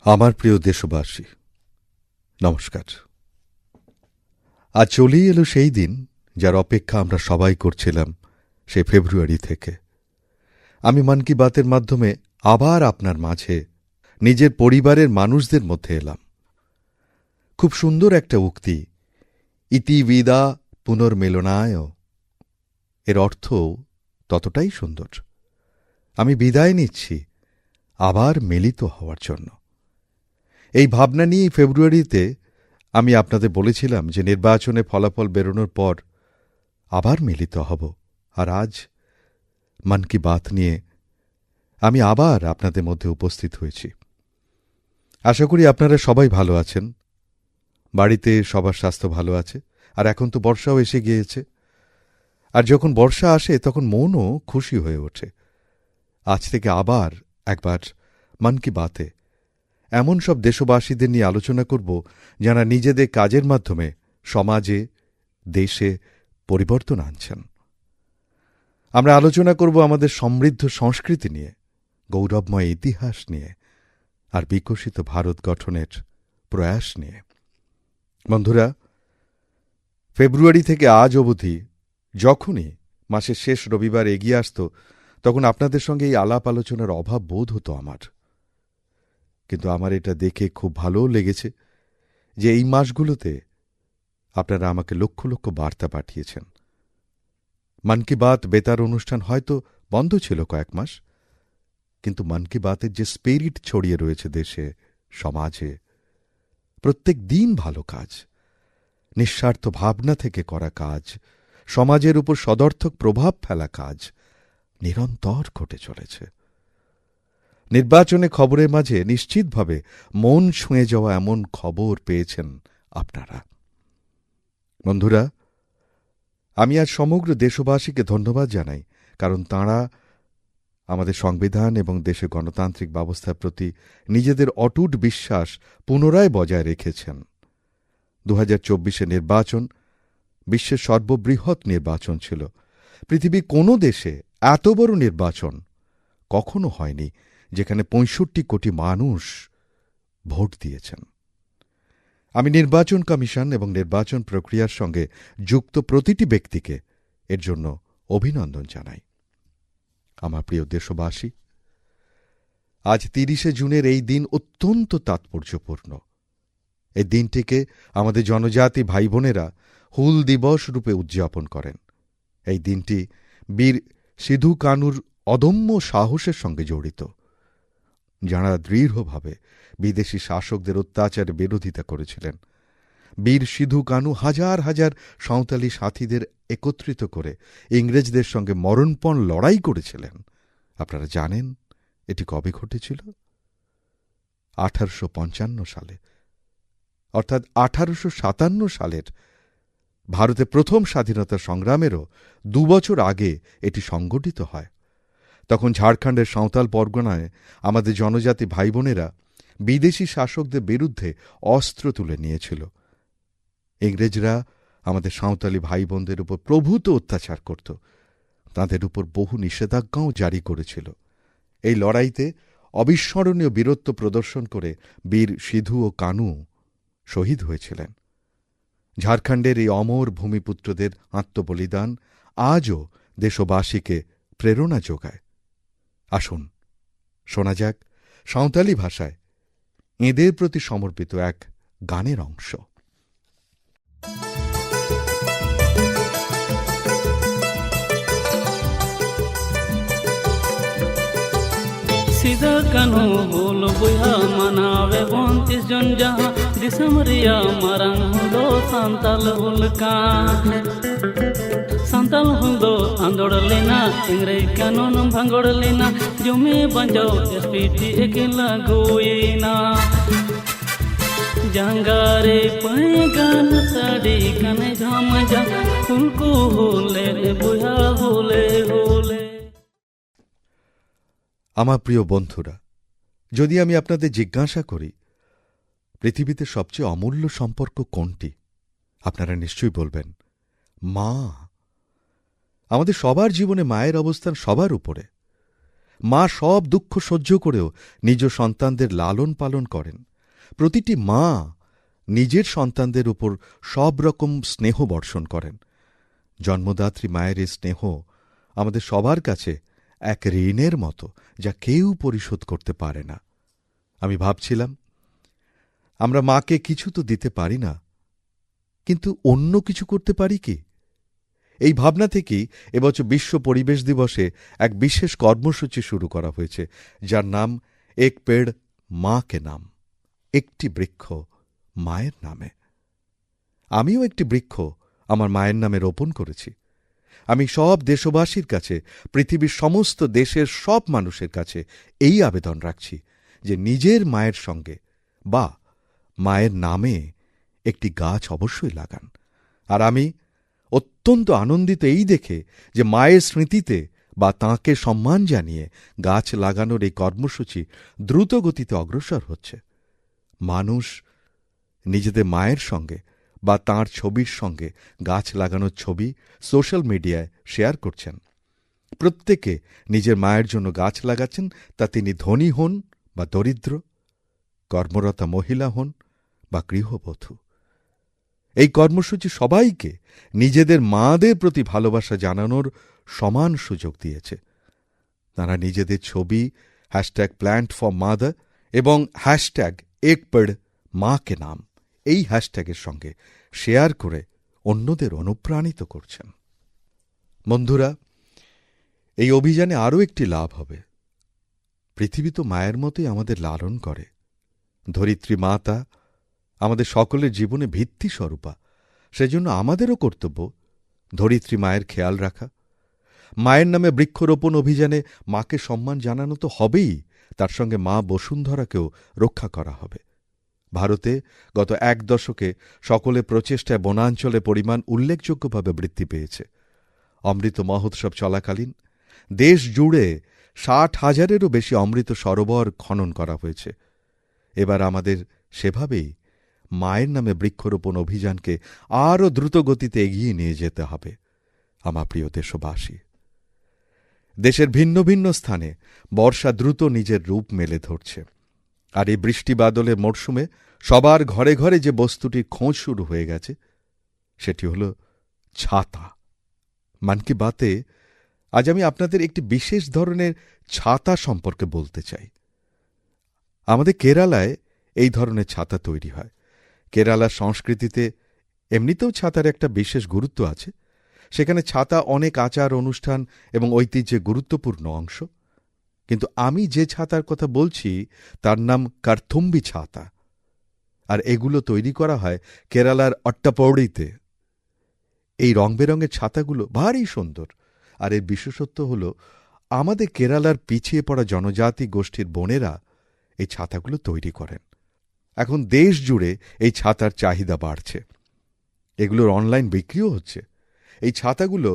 আমার প্রিয় দেশবাসী, নমস্কার। আজ চলেই এলো সেই দিন যার অপেক্ষা আমরা সবাই করছিলাম সেই ফেব্রুয়ারি থেকে। আমি মন কি বাতের মাধ্যমে আবার আপনার মাঝে নিজের পরিবারের মানুষদের মধ্যে এলাম। খুব সুন্দর একটা উক্তি, ইতি বিদা পুনর্মিলনায়। এর অর্থ ততটাই সুন্দর। আমি বিদায় নিচ্ছি আবার মিলিত হওয়ার জন্য। এই ভাবনা নিয়েই ফেব্রুয়ারিতে আমি আপনাদের বলেছিলাম যে নির্বাচনে ফলাফল বেরোনোর পর আবার মিলিত হব। আর আজ মন কি বাত নিয়ে আমি আবার আপনাদের মধ্যে উপস্থিত হয়েছি। আশা করি আপনারা সবাই ভালো আছেন, বাড়িতে সবার স্বাস্থ্য ভালো আছে। আর এখন তো বর্ষাও এসে গিয়েছে। আর যখন বর্ষা আসে তখন মনও খুশি হয়ে ওঠে। আজ থেকে আবার একবার মন কি বাতে এমন সব দেশবাসীদের নিয়ে আলোচনা করব যারা নিজেদের কাজের মাধ্যমে সমাজে, দেশে পরিবর্তন আনছেন। আমরা আলোচনা করব আমাদের সমৃদ্ধ সংস্কৃতি নিয়ে, গৌরবময় ইতিহাস নিয়ে, আর বিকশিত ভারত গঠনের প্রয়াস নিয়ে। বন্ধুরা, ফেব্রুয়ারি থেকে আজ অবধি যখনই মাসের শেষ রবিবার এগিয়ে আসত, তখন আপনাদের সঙ্গে এই আলাপ আলোচনার অভাব বোধ হতো আমার। কিন্তু আমার এটা দেখে খুব ভালোও লেগেছে যে এই মাসগুলোতে আপনারা আমাকে লক্ষ লক্ষ বার্তা পাঠিয়েছেন। মন কি বাত বেতার অনুষ্ঠান হয়তো বন্ধ ছিল কয়েক মাস, কিন্তু মন কি বাতের যে স্পিরিট ছড়িয়ে রয়েছে দেশে, সমাজে, প্রত্যেক দিন ভালো কাজ, নিঃস্বার্থ ভাবনা থেকে করা কাজ, সমাজের উপর সদর্থক প্রভাব ফেলা কাজ নিরন্তর ঘটে চলেছে। নির্বাচনে খবরের মাঝে নিশ্চিতভাবে মন ছুঁয়ে যাওয়া এমন খবর পেয়েছেন আপনারা। বন্ধুরা, আমি আজ সমগ্র দেশবাসীকে ধন্যবাদ জানাই, কারণ তাঁরা আমাদের সংবিধান এবং দেশের গণতান্ত্রিক ব্যবস্থার প্রতি নিজেদের অটুট বিশ্বাস পুনরায় বজায় রেখেছেন। 2024 নির্বাচন বিশ্বের সর্ববৃহৎ নির্বাচন ছিল। পৃথিবীর কোনো দেশে এত বড় নির্বাচন কখনো হয়নি, যেখানে 65 কোটি মানুষ ভোট দিয়েছেন। আমি নির্বাচন কমিশন এবং নির্বাচন প্রক্রিয়ার সঙ্গে যুক্ত প্রতিটি ব্যক্তিকে এর জন্য অভিনন্দন জানাই। আমার প্রিয় দেশবাসী, আজ 30শে জুনের এই দিন অত্যন্ত তাৎপর্যপূর্ণ। এই দিনটিকে আমাদের জনজাতি ভাই বোনেরা হুল দিবস রূপে উদযাপন করেন। এই দিনটি বীর সিধু কানুর অদম্য সাহসের সঙ্গে জড়িত, যাঁরা দৃঢ়ভাবে বিদেশি শাসকদের অত্যাচারের বিরোধিতা করেছিলেন। বীর সিধু কানু হাজার হাজার সাঁওতালি সাথীদের একত্রিত করে ইংরেজদের সঙ্গে মরণপণ লড়াই করেছিলেন। আপনারা জানেন এটি কবে ঘটেছিল? 1855 সালে, অর্থাৎ 1857 সালের ভারতের প্রথম স্বাধীনতা সংগ্রামেরও 2 বছর আগে এটি সংগঠিত হয়। তখন ঝাড়খণ্ডের সাঁওতাল পরগনায় আমাদের জনজাতি ভাই বোনেরা বিদেশি শাসকদের বিরুদ্ধে অস্ত্র তুলে নিয়েছিল। ইংরেজরা আমাদের সাঁওতালি ভাই বোনদের উপর প্রভূত অত্যাচার করত, তাঁদের উপর বহু নিষেধাজ্ঞাও জারি করেছিল। এই লড়াইতে অবিস্মরণীয় বীরত্ব প্রদর্শন করে বীর সিধু ও কানু শহীদ হয়েছিলেন। ঝাড়খণ্ডের এই অমর ভূমিপুত্রদের আত্মবলিদান আজও দেশবাসীকে প্রেরণা যোগায়। আসুন শোনা যাক সাঁওতালি ভাষায় এঁদের প্রতি সমর্পিত এক গানের অংশ। सीधा कानू बोल बुया मनावे 29 जन जहाँ दिसमरिया मरंग हुलो सांताल हुलका सांताल हुलो आंदोड़ लेना इंग्रे कानून भंगोड़ लेना जुमे बंजो एसपीटी अकेला गोयना जंगारे पैगान साड़ी कने झाम जा फुलको होले बुया होले होले। আমার প্রিয় বন্ধুরা, যদি আমি আপনাদের জিজ্ঞাসা করি পৃথিবীতে সবচেয়ে অমূল্য সম্পর্ক কোনটি, আপনারা নিশ্চয়ই বলবেন মা। আমাদের সবার জীবনে মায়ের অবস্থান সবার উপরে। মা সব দুঃখ সহ্য করেও নিজ সন্তানদের লালন পালন করেন। প্রতিটি মা নিজের সন্তানদের উপর সব রকম স্নেহ বর্ষণ করেন। জন্মদাত্রী মায়ের এই স্নেহ আমাদের সবার কাছে এক ঋণের মতো, যা কেউ পরিশোধ করতে পারে না। আমি ভাবছিলাম, আমরা মাকে কিছু তো দিতে পারি না, কিন্তু অন্য কিছু করতে পারি কি? এই ভাবনা থেকেই এবছর বিশ্ব পরিবেশ দিবসে এক বিশেষ কর্মসূচি শুরু করা হয়েছে, যার নাম এক পেড় মা কে নাম, একটি বৃক্ষ মায়ের নামে। আমিও একটি বৃক্ষ আমার মায়ের নামে রোপণ করেছি। আমি সব দেশবাসীর কাছে, পৃথিবীর সমস্ত দেশের সব মানুষের কাছে এই আবেদন রাখছি যে নিজের মায়ের সঙ্গে বা মায়ের নামে একটি গাছ অবশ্যই লাগান। আর আমি অত্যন্ত আনন্দিত এই দেখে যে মায়ের স্মৃতিতে বা তাঁকে সম্মান জানিয়ে গাছ লাগানোর এই কর্মসূচি দ্রুত গতিতে অগ্রসর হচ্ছে। মানুষ নিজেদের মায়ের সঙ্গে বা তাঁর ছবির সঙ্গে গাছ লাগানোর ছবি সোশ্যাল মিডিয়ায় শেয়ার করছেন। প্রত্যেকে নিজের মায়ের জন্য গাছ লাগাচ্ছেন, তা তিনি ধনী হন বা দরিদ্র, কর্মরতা মহিলা হন বা গৃহবধূ। এই কর্মসূচি সবাইকে নিজেদের মাদের প্রতি ভালোবাসা জানানোর সমান সুযোগ দিয়েছে। তাঁরা নিজেদের ছবি #plant4mother এবং এক পেড় মা কে নাম এই হ্যাশট্যাগের সঙ্গে শেয়ার করে অন্যদের অনুপ্রাণিত করছেন। বন্ধুরা, এই অভিযানে আরও একটি লাভ হবে। পৃথিবী তো মায়ের মতোই আমাদের লালন করে। ধরিত্রী মাতা আমাদের সকলের জীবনে ভিত্তি স্বরূপা। সেজন্য আমাদেরও কর্তব্য ধরিত্রী মায়ের খেয়াল রাখা। মায়ের নামে বৃক্ষরোপণ অভিযানে মাকে সম্মান জানানো তো হবেই, তার সঙ্গে মা বসুন্ধরাকেও রক্ষা করা হবে। ভারতে গত এক দশকে সকলের প্রচেষ্টায় বনাঞ্চলের পরিমাণ উল্লেখযোগ্যভাবে বৃদ্ধি পেয়েছে। অমৃত মহোৎসব চলাকালীন দেশ জুড়ে ৬০,০০০-এরও বেশি অমৃত সরোবর খনন করা হয়েছে। এবার আমাদের সেভাবেই মায়ের নামে বৃক্ষরোপণ অভিযানকে আরও দ্রুত গতিতে এগিয়ে নিয়ে যেতে হবে। আমার প্রিয় দেশবাসী, দেশের ভিন্ন ভিন্ন স্থানে বর্ষা দ্রুত নিজের রূপ মেলে ধরছে। আর এই বৃষ্টিবাদলের মরশুমে সবার ঘরে ঘরে যে বস্তুটির খোঁজ শুরু হয়ে গেছে, সেটি হল ছাতা। মন কি বাতে আজ আমি আপনাদের একটি বিশেষ ধরনের ছাতা সম্পর্কে বলতে চাই। আমাদের কেরালায় এই ধরনের ছাতা তৈরি হয়। কেরালার সংস্কৃতিতে এমনিতেও ছাতার একটা বিশেষ গুরুত্ব আছে। সেখানে ছাতা অনেক আচার অনুষ্ঠান এবং ঐতিহ্যের গুরুত্বপূর্ণ অংশ। কিন্তু আমি যে ছাতার কথা বলছি তার নাম কার্থুম্বি ছাতা, আর এগুলো তৈরি করা হয় কেরালার অট্টাপৌড়িতে। এই রংবেরঙের ছাতাগুলো ভারী সুন্দর, আর এর বিশেষত্ব হল আমাদের কেরালার পিছিয়ে পড়া জনজাতি গোষ্ঠীর বোনেরা এই ছাতাগুলো তৈরি করেন। এখন দেশ জুড়ে এই ছাতার চাহিদা বাড়ছে। এগুলোর অনলাইন বিক্রিও হচ্ছে। এই ছাতাগুলো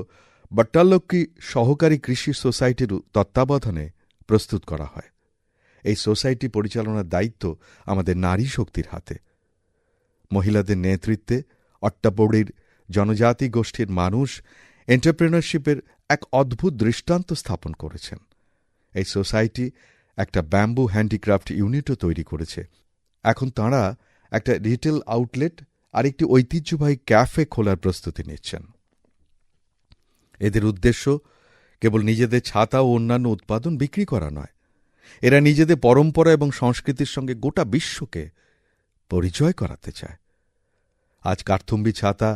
বট্টালক্কি সহকারী কৃষি সোসাইটির তত্ত্বাবধানে প্রস্তুত করা হয়। এই সোসাইটি পরিচালনার দায়িত্ব আমাদের নারী শক্তির হাতে। মহিলাদের নেতৃত্বে অট্টাপৌড়ির জনজাতি গোষ্ঠীর মানুষ এন্টারপ্রেনারশিপের এক অদ্ভুত দৃষ্টান্ত স্থাপন করেছেন। এই সোসাইটি একটা ব্যাম্বু হ্যান্ডিক্রাফট ইউনিটও তৈরি করেছে। এখন তাঁরা একটা রিটেল আউটলেট আর একটি ঐতিহ্যবাহী ক্যাফে খোলার প্রস্তুতি নিচ্ছেন। এদের উদ্দেশ্য কেবল নিজেদের ছাতা ও অন্যান্য উৎপাদন বিক্রি করা নয়, এরা নিজেদের পরম্পরা এবং সংস্কৃতির সঙ্গে গোটা বিশ্বকে পরিচয় করাতে চায়। আজ কার্থুম্বি ছাতা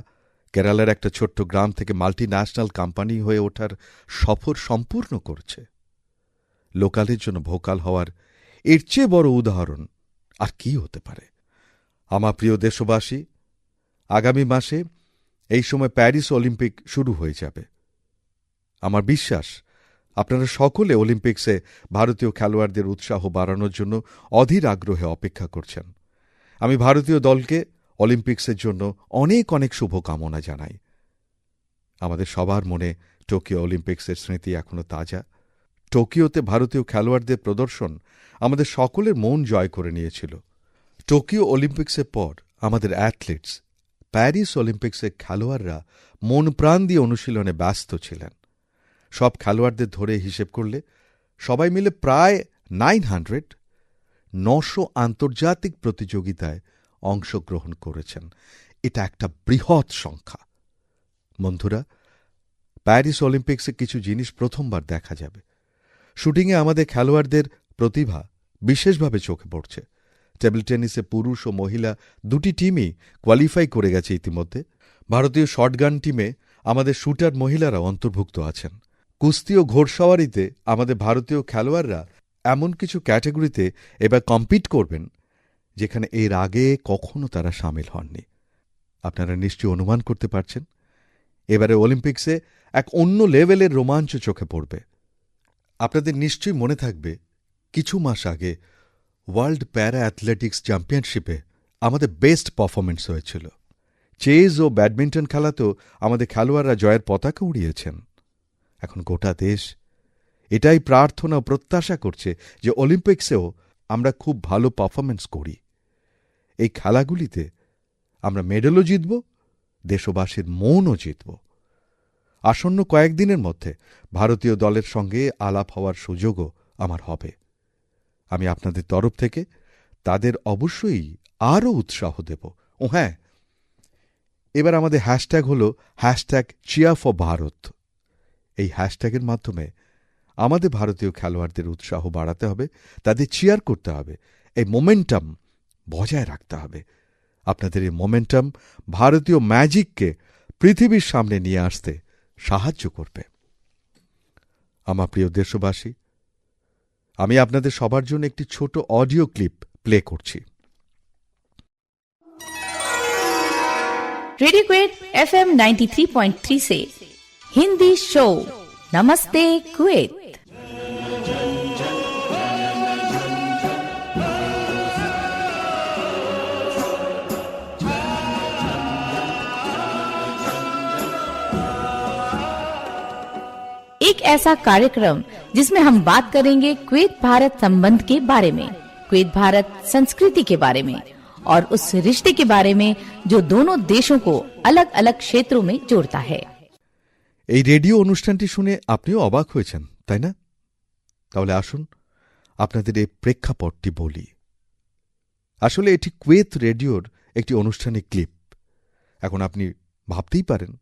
কেরালার একটা ছোট্ট গ্রাম থেকে মাল্টিন্যাশনাল কোম্পানি হয়ে ওঠার সফর সম্পূর্ণ করছে। লোকালের জন্য ভোকাল হওয়ার এর চেয়ে বড় উদাহরণ আর কি হতে পারে? আমার প্রিয় দেশবাসী, আগামী মাসে এই সময় প্যারিস অলিম্পিক শুরু হয়ে যাবে। আমার বিশ্বাস আপনারা সকলে অলিম্পিক্সে ভারতীয় খেলোয়াড়দের উৎসাহ বাড়ানোর জন্য অধীর আগ্রহে অপেক্ষা করছেন। আমি ভারতীয় দলকে অলিম্পিক্সের জন্য অনেক অনেক শুভকামনা জানাই। আমাদের সবার মনে টোকিও অলিম্পিক্সের স্মৃতি এখনো তাজা। টোকিওতে ভারতীয় খেলোয়াড়দের প্রদর্শন আমাদের সকলের মন জয় করে নিয়েছিল। টোকিও অলিম্পিক্সের পর আমাদের অ্যাথলিটস প্যারিস অলিম্পিক্সের খেলোয়াড়রা মন প্রাণ দিয়ে অনুশীলনে ব্যস্ত ছিলেন। সব খেলোয়াড়দের ধরে হিসেব করলে সবাই মিলে প্রায় 900 আন্তর্জাতিক প্রতিযোগিতায় অংশগ্রহণ করেছেন। এটা একটা বৃহৎ সংখ্যা। বন্ধুরা, প্যারিস অলিম্পিক্সে কিছু জিনিস প্রথমবার দেখা যাবে। শুটিংয়ে আমাদের খেলোয়াড়দের প্রতিভা বিশেষভাবে চোখে পড়ছে। টেবিল টেনিসে পুরুষ ও মহিলা দুটি টিমই কোয়ালিফাই করে গেছে ইতিমধ্যে। ভারতীয় শটগান টিমে আমাদের শুটার মহিলারাও অন্তর্ভুক্ত আছেন। কুস্তি ও ঘোড়সওয়ারিতে আমাদের ভারতীয় খেলোয়াড়রা এমন কিছু ক্যাটাগরিতে এবার কম্পিট করবেন যেখানে এর আগে কখনো তারা সামিল হননি। আপনারা নিশ্চয়ই অনুমান করতে পারছেন, এবারে অলিম্পিক্সে এক অন্য লেভেলের রোমাঞ্চ চোখে পড়বে। আপনাদের নিশ্চয়ই মনে থাকবে, কিছু মাস আগে ওয়ার্ল্ড প্যারা অ্যাথলেটিক্স চ্যাম্পিয়নশিপে আমাদের বেস্ট পারফরমেন্স হয়েছিল। চেস ও ব্যাডমিন্টন খেলাতেও আমাদের খেলোয়াড়রা জয়ের পতাকা উড়িয়েছেন। এখন গোটা দেশ এটাই প্রার্থনা ও প্রত্যাশা করছে যে অলিম্পিক্সেও আমরা খুব ভালো পারফরমেন্স করি। এই খেলাগুলিতে আমরা মেডেলও জিতব, দেশবাসীর মনও জিতব। আসন্ন কয়েকদিনের মধ্যে ভারতীয় দলের সঙ্গে আলাপ হওয়ার সুযোগও আমার হবে। আমি আপনাদের তরফ থেকে তাদের অবশ্যই আরও উৎসাহ দেব। ও হ্যাঁ, এবার আমাদের হ্যাশট্যাগ হল #cheer4Bharat। এই হ্যাশট্যাগের মাধ্যমে আমাদের ভারতীয় খেলোয়াড়দের উৎসাহ বাড়াতে হবে, তাদের চিয়ার করতে হবে, এই মোমেন্টাম বজায় রাখতে হবে। আপনাদের এই মোমেন্টাম ভারতীয় ম্যাজিককে পৃথিবীর সামনে নিয়ে আসতে সাহায্য করবে। আমার প্রিয় দেশবাসী, আমি আপনাদের সবার জন্য একটি ছোট অডিও ক্লিপ প্লে করছি। रेडियो क्वेट FM 93.3 से हिंदी शो नमस्ते कुवैत। एक ऐसा कार्यक्रम जिसमें हम बात करेंगे कुवैत भारत संबंध के बारे में, कुवैत भारत संस्कृति के बारे में और उस रिश्ते के बारे में जो दोनों देशों को अलग अलग क्षेत्रों में जोड़ता है। এই রেডিও অনুষ্ঠানটি শুনে আপনিও অবাক হয়েছেন, তাই না? তাহলে আসুন আপনাদের এই প্রেক্ষাপটটি বলি। আসলে এটি কুয়েত রেডিওর একটি অনুষ্ঠানের ক্লিপ। এখন আপনি ভাবতেই পারেন,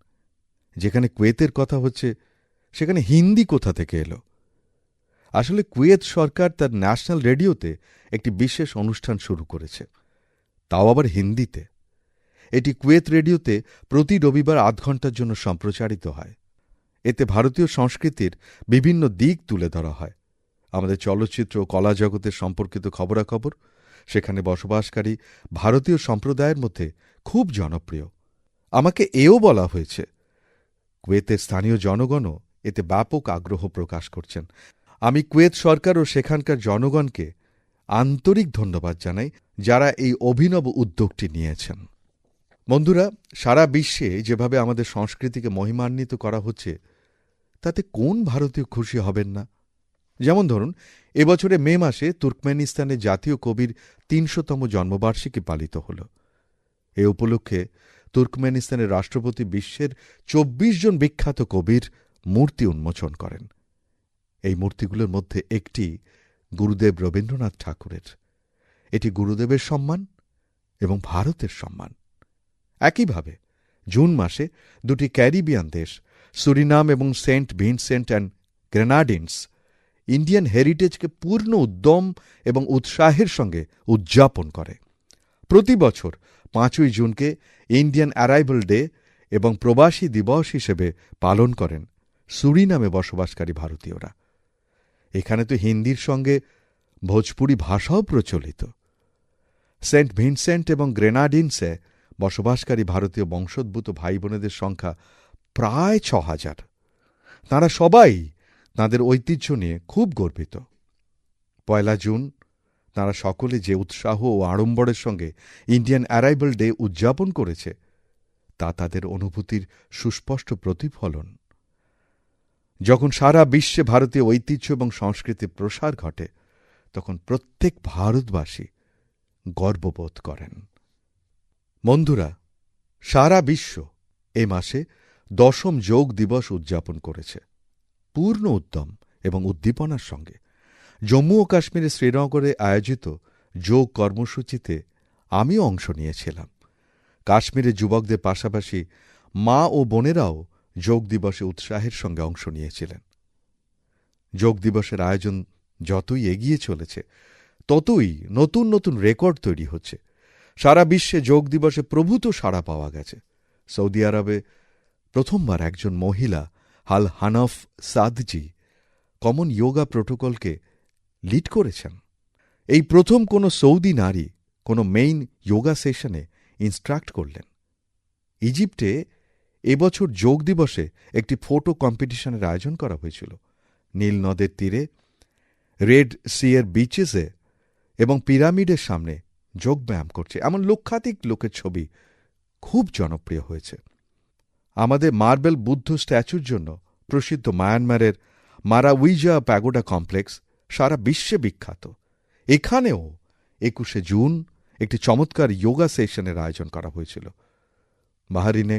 যেখানে কুয়েতের কথা হচ্ছে সেখানে হিন্দি কোথা থেকে এলো। আসলে কুয়েত সরকার তার ন্যাশনাল রেডিওতে একটি বিশেষ অনুষ্ঠান শুরু করেছে, তাও আবার হিন্দিতে। এটি কুয়েত রেডিওতে প্রতি রবিবার আধ ঘণ্টার জন্য সম্প্রচারিত হয়। এতে ভারতীয় সংস্কৃতির বিভিন্ন দিক তুলে ধরা হয়। আমাদের চলচ্চিত্র ও কলা জগতের সম্পর্কিত খবরাখবর সেখানে বসবাসকারী ভারতীয় সম্প্রদায়ের মধ্যে খুব জনপ্রিয়। আমাকে এও বলা হয়েছে, কুয়েতের স্থানীয় জনগণও এতে ব্যাপক আগ্রহ প্রকাশ করছেন। আমি কুয়েত সরকার ও সেখানকার জনগণকে আন্তরিক ধন্যবাদ জানাই, যারা এই অভিনব উদ্যোগটি নিয়েছেন। বন্ধুরা, সারা বিশ্বে যেভাবে আমাদের সংস্কৃতিকে মহিমান্বিত করা হচ্ছে, তাতে কোন ভারতীয় খুশি হবেন না? যেমন ধরুন, এবছরে মে মাসে তুর্কমেনিস্তানের জাতীয় কবির ৩০০তম জন্মবার্ষিকী পালিত হল। এ উপলক্ষে তুর্কমেনিস্তানের রাষ্ট্রপতি বিশ্বের ২৪ জন বিখ্যাত কবির মূর্তি উন্মোচন করেন। এই মূর্তিগুলোর মধ্যে একটি গুরুদেব রবীন্দ্রনাথ ঠাকুরের। এটি গুরুদেবের সম্মান এবং ভারতের সম্মান। একইভাবে জুন মাসে দুটি ক্যারিবিয়ান দেশ সুরিনাম এবং Saint Vincent and Grenadines Indian হেরিটেজকে পূর্ণ উদ্যম এবং উৎসাহের সঙ্গে উদযাপন করে। প্রতি বছর ৫ই জুনকে ইন্ডিয়ান অ্যারাইভাল ডে এবং প্রবাসী দিবস হিসেবে পালন করেন সুরিনামে বসবাসকারী ভারতীয়রা। এখানে তো হিন্দির সঙ্গে ভোজপুরি ভাষাও প্রচলিত। সেন্ট ভিনসেন্ট এবং গ্রেনাডিনসে বসবাসকারী ভারতীয় বংশোদ্ভূত ভাই বোনেদের সংখ্যা প্রায় ৬,০০০। তাঁরা সবাই তাঁদের ঐতিহ্য নিয়ে খুব গর্বিত। ১ জুন তাঁরা সকলে যে উৎসাহ ও আড়ম্বরের সঙ্গে ইন্ডিয়ান অ্যারাইভাল ডে উদযাপন করেছে, তা তাদের অনুভূতির সুস্পষ্ট প্রতিফলন। যখন সারা বিশ্বে ভারতীয় ঐতিহ্য এবং সংস্কৃতির প্রসার ঘটে, তখন প্রত্যেক ভারতবাসী গর্ববোধ করেন। বন্ধুরা, সারা বিশ্ব এ মাসে ১০ম যোগ দিবস উদযাপন করেছে পূর্ণ উদ্যম এবং উদ্দীপনার সঙ্গে। জম্মু ও কাশ্মীরের শ্রীনগরে আয়োজিত যোগ কর্মসূচিতে আমিও অংশ নিয়েছিলাম। কাশ্মীরের যুবকদের পাশাপাশি মা ও বোনেরাও যোগ দিবসে উৎসাহের সঙ্গে অংশ নিয়েছিলেন। যোগ দিবসের আয়োজন যতই এগিয়ে চলেছে ততই নতুন নতুন রেকর্ড তৈরি হচ্ছে। সারা বিশ্বে যোগ দিবসে প্রভূত সাড়া পাওয়া গেছে। সৌদি আরবে প্রথমবার একজন মহিলা হাল হানফ সাদজি কমন যোগা প্রোটোকলকে লিড করেছেন। এই প্রথম কোনো সৌদি নারী কোনো মেইন যোগা সেশনে ইনস্ট্রাক্ট করলেন। ইজিপ্টে এবছর যোগ দিবসে একটি ফটো কম্পিটিশনের আয়োজন করা হয়েছিল। নীল নদের তীরে, রেড সিয়ের বিচেসে এবং পিরামিডের সামনে যোগব্যায়াম করছে এমন লক্ষাধিক লোকের ছবি খুব জনপ্রিয় হয়েছে। আমাদের মার্বেল বুদ্ধ স্ট্যাচুর জন্য প্রসিদ্ধ মায়ানমারের মারাউইজা প্যাগোডা কমপ্লেক্স সারা বিশ্বে বিখ্যাত। এখানেও ২১শে জুন একটি চমৎকার যোগা সেশনের আয়োজন করা হয়েছিল। বাহরিনে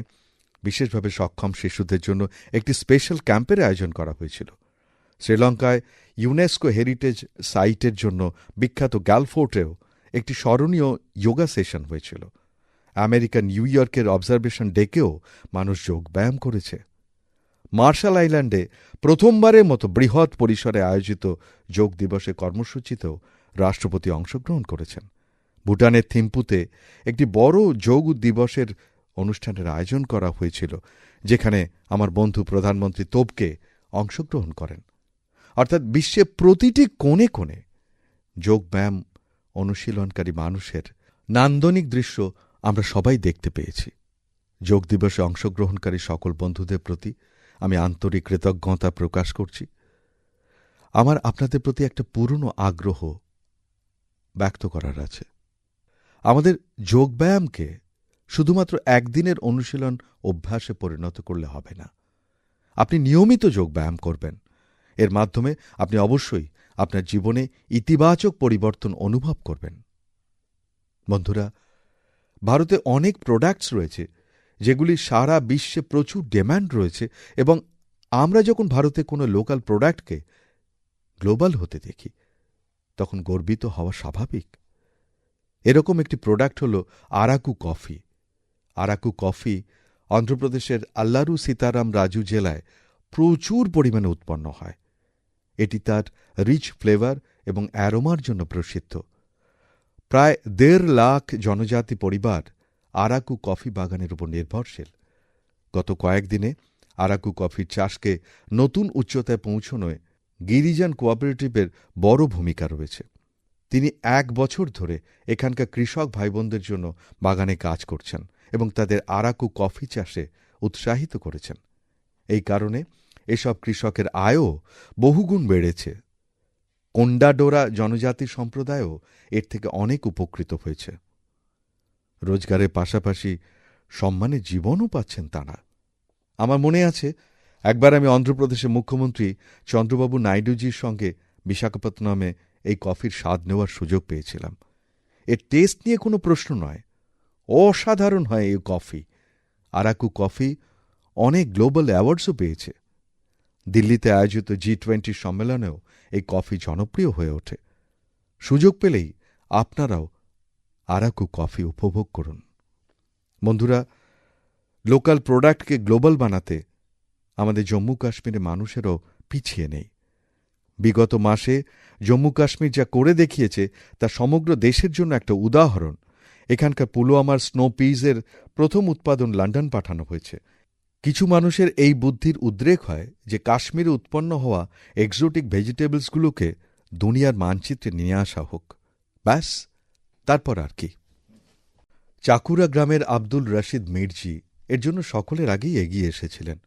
বিশেষভাবে সক্ষম শিশুদের জন্য একটি স্পেশাল ক্যাম্পের আয়োজন করা হয়েছিল। শ্রীলঙ্কায় ইউনেস্কো হেরিটেজ সাইটের জন্য বিখ্যাত গ্যালফোর্টেও একটি স্মরণীয় যোগা সেশন হয়েছিল। আমেরিকার নিউ ইয়র্কের অবজারভেশন ডেকেও মানুষ যোগব্যায়াম করেছে। মার্শাল আইল্যান্ডে প্রথমবারের মতো বৃহৎ পরিসরে আয়োজিত যোগ দিবসের কর্মসূচিতেও রাষ্ট্রপতি অংশগ্রহণ করেছেন। ভুটানের থিম্পুতে একটি বড় যোগ দিবসের অনুষ্ঠানের আয়োজন করা হয়েছিল, যেখানে আমার বন্ধু প্রধানমন্ত্রী তোবকে অংশগ্রহণ করেন। অর্থাৎ বিশ্বের প্রতিটি কোণে কোণে যোগব্যায়াম অনুশীলনকারী মানুষের নান্দনিক দৃশ্য আমরা সবাই দেখতে পেয়েছি। যোগ দিবসে অংশগ্রহণকারী সকল বন্ধুদের প্রতি আমি আন্তরিক কৃতজ্ঞতা প্রকাশ করছি। আমার আপনাদের প্রতি একটা পুরনো আগ্রহ ব্যক্ত করার আছে। আমাদের যোগব্যায়ামকে শুধুমাত্র একদিনের অনুশীলন অভ্যাসে পরিণত করলে হবে না। আপনি নিয়মিত যোগব্যায়াম করবেন। এর মাধ্যমে আপনি অবশ্যই আপনার জীবনে ইতিবাচক পরিবর্তন অনুভব করবেন। বন্ধুরা, ভারতে অনেক প্রোডাক্টস রয়েছে যেগুলি সারা বিশ্বে প্রচুর ডিমান্ড রয়েছে, এবং আমরা যখন ভারতে কোনো লোকাল প্রোডাক্টকে গ্লোবাল হতে দেখি তখন গর্বিত হওয়া স্বাভাবিক। এরকম একটি প্রোডাক্ট হল আরাকু কফি। আরাকু কফি অন্ধ্রপ্রদেশের আল্লারু সীতারাম রাজু জেলায় প্রচুর পরিমাণে উৎপন্ন হয়। এটি তার রিচ ফ্লেভার এবং অ্যারোমার জন্য প্রসিদ্ধ। প্রায় ১.৫ লাখ জনজাতি পরিবার আরাকু কফি বাগানের উপর নির্ভরশীল। গত কয়েকদিনে আরাকু কফির চাষকে নতুন উচ্চতায় পৌঁছনোয় গিরিজান কোঅপারেটিভের বড় ভূমিকা রয়েছে। তিনি ১ বছর ধরে এখানকার কৃষক ভাইবোনদের জন্য বাগানে কাজ করছেন এবং তাদের আরাকু কফি চাষে উৎসাহিত করেছেন। এই কারণে এসব কৃষকের আয়ও বহুগুণ বেড়েছে। কোন্ডাডোরা জনজাতি সম্প্রদায়ও এর থেকে অনেক উপকৃত হয়েছে। রোজগারের পাশাপাশি সম্মানের জীবনও পাচ্ছেন তাঁরা। আমার মনে আছে, একবার আমি অন্ধ্রপ্রদেশের মুখ্যমন্ত্রী চন্দ্রবাবু নাইডুজির সঙ্গে বিশাখাপত্তনমে এই কফির স্বাদ নেওয়ার সুযোগ পেয়েছিলাম। এর টেস্ট নিয়ে কোনো প্রশ্ন নয়, অসাধারণ হয় এই কফি। আরাকু কফি অনেক গ্লোবাল অ্যাওয়ার্ডসও পেয়েছে। দিল্লিতে আয়োজিত G20 সম্মেলনেও এই কফি জনপ্রিয় হয়ে ওঠে। সুযোগ পেলেই আপনারাও আরাকু কফি উপভোগ করুন। বন্ধুরা, লোকাল প্রোডাক্টকে গ্লোবাল বানাতে আমাদের জম্মু কাশ্মীরের মানুষেরও পিছিয়ে নেই। বিগত মাসে জম্মু কাশ্মীর যা করে দেখিয়েছে তা সমগ্র দেশের জন্য একটা উদাহরণ। এখানকার পুলওয়ামার স্নো পিজের প্রথম উৎপাদন লন্ডন পাঠানো হয়েছে। কিছু মানুষের এই বুদ্ধির উদ্রেক হয় যে কাশ্মীরে উৎপন্ন হওয়া এক্সোটিক ভেজিটেবলসগুলোকে দুনিয়ার মানচিত্রে নিয়ে আসা হোক। ব্যাস, তারপর আর কি। চাকুরা গ্রামের আব্দুল রশিদ মির্জি এর জন্য সকলের আগেই এগিয়ে এসেছিলেন।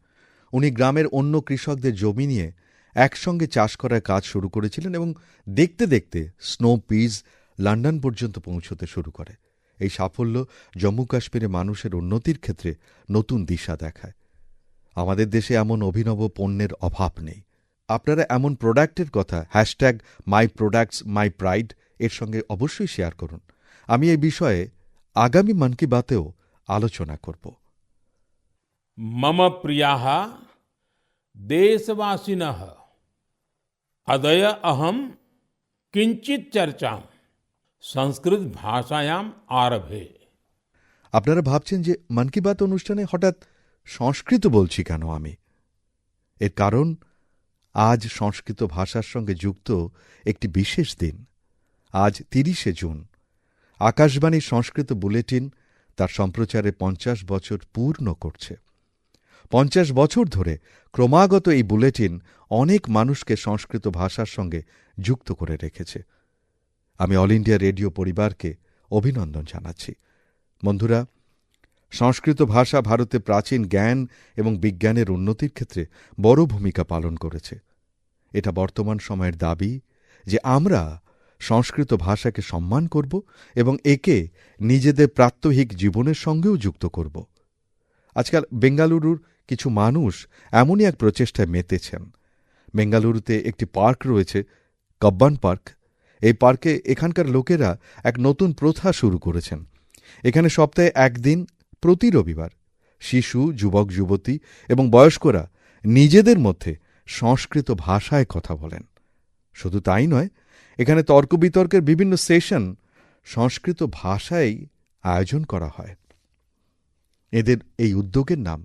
উনি গ্রামের অন্য কৃষকদের জমি নিয়ে একসঙ্গে চাষ করার কাজ শুরু করেছিলেন এবং দেখতে দেখতে স্নো পিজ লন্ডন পর্যন্ত পৌঁছতে শুরু করে। এই সাফল্য জম্মু কাশ্মীরে মানুষের উন্নতির ক্ষেত্রে নতুন দিশা দেখায়। আমাদের দেশে এমন অভিনব পণ্যের অভাব নেই। আপনারা এমন প্রোডাক্টের কথা #myproductsmypride এর সঙ্গে অবশ্যই শেয়ার করুন। আমি এই বিষয়ে আগামী মন কি বাতেও আলোচনা করব। मम प्रियाः देशवासिनः अद्य अहं किंचित चर्चा संस्कृत भाषायाम आरभे। আপনারা ভাবছেন যে মন কি বাত অনুষ্ঠানে হঠাৎ সংস্কৃত বলছি কেন আমি। এর কারণ আজ সংস্কৃত ভাষার সঙ্গে যুক্ত একটি বিশেষ দিন। আজ ৩০শে জুন আকাশবাণী সংস্কৃত বুলেটিন তার সম্প্রচারে ৫০ বছর পূর্ণ করছে। ৫০ বছর ধরে ক্রমাগত এই বুলেটিন অনেক মানুষকে সংস্কৃত ভাষার সঙ্গে যুক্ত করে রেখেছে। আমি অল ইন্ডিয়া রেডিও পরিবারকে অভিনন্দন জানাচ্ছি। বন্ধুরা, সংস্কৃত ভাষা ভারতে প্রাচীন জ্ঞান এবং বিজ্ঞানের উন্নতির ক্ষেত্রে বড় ভূমিকা পালন করেছে। এটা বর্তমান সময়ের দাবি যে আমরা সংস্কৃত ভাষাকে সম্মান করব এবং একে নিজেদের প্রাত্যহিক জীবনের সঙ্গেও যুক্ত করব। আজকাল বেঙ্গালুরুর কিছু মানুষ এমনই এক প্রচেষ্টায় মেতেছেন। বেঙ্গালুরুতে একটি পার্ক রয়েছে, কব্বান পার্ক। এই পার্কে এখানকার লোকেরা এক নতুন প্রথা শুরু করেছেন। এখানে সপ্তাহে একদিন প্রতি রবিবার শিশু, যুবক যুবতী এবং বয়স্করা নিজেদের মধ্যে সংস্কৃত ভাষায় কথা বলেন। শুধু তাই নয়, এখানে তর্ক বিতর্কের বিভিন্ন সেশন সংস্কৃত ভাষায় আয়োজন করা হয়। এদের এই উদ্যোগের নাম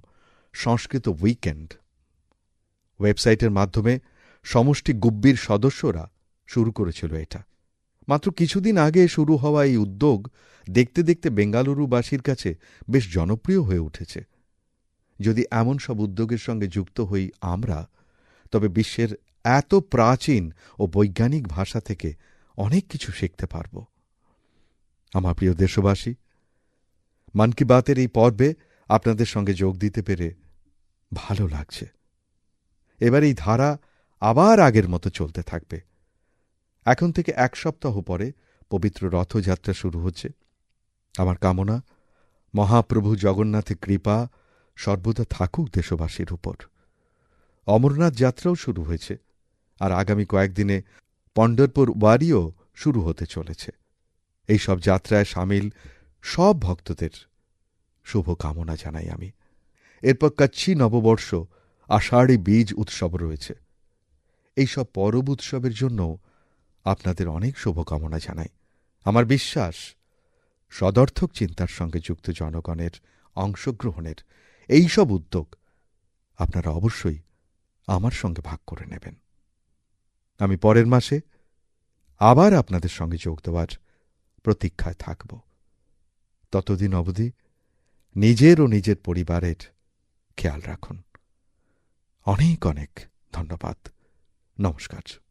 সংস্কৃত উইকেন্ড। ওয়েবসাইটের মাধ্যমে সমষ্টি গুব্বির সদস্যরা শুরু করেছিল এটা। মাত্র কিছুদিন আগে শুরু হওয়া এই উদ্যোগ দেখতে দেখতে বেঙ্গালুরুবাসীর কাছে বেশ জনপ্রিয় হয়ে উঠেছে। যদি এমন সব উদ্যোগের সঙ্গে যুক্ত হই আমরা, তবে বিশ্বের এত প্রাচীন ও বৈজ্ঞানিক ভাষা থেকে অনেক কিছু শিখতে পারব। আমার প্রিয় দেশবাসী, মন কি বাতের এই পর্বে আপনাদের সঙ্গে যোগ দিতে পেরে ভালো লাগছে। এবার এই ধারা আবার আগের মতো চলতে থাকবে। এখন থেকে এক সপ্তাহ পরে পবিত্র রথযাত্রা শুরু হচ্ছে। আমার কামনা, মহাপ্রভু জগন্নাথের কৃপা সর্বদা থাকুক দেশবাসীর উপর। অমরনাথ যাত্রাও শুরু হয়েছে, আর আগামী কয়েকদিনে পণ্ঢরপুর ওয়ারিও শুরু হতে চলেছে। এই সব যাত্রায় সামিল সব ভক্তদের শুভ কামনা জানাই আমি। এরপর কচ্ছি নববর্ষ, আষাঢ়ী বীজ উৎসব রয়েছে। এই সব পরব উৎসবের জন্য আপনাদের অনেক শুভকামনা জানাই। আমার বিশ্বাস, সদর্থক চিন্তার সঙ্গে যুক্ত জনগণের অংশগ্রহণের এই সব উদ্যোগ আপনারা অবশ্যই আমার সঙ্গে ভাগ করে নেবেন। আমি পরের মাসে আবার আপনাদের সঙ্গে যোগ দেওয়ার প্রতীক্ষায় থাকব। ততদিন অবধি নিজের ও নিজের পরিবারের খেয়াল রাখুন। অনেক অনেক ধন্যবাদ। নমস্কার।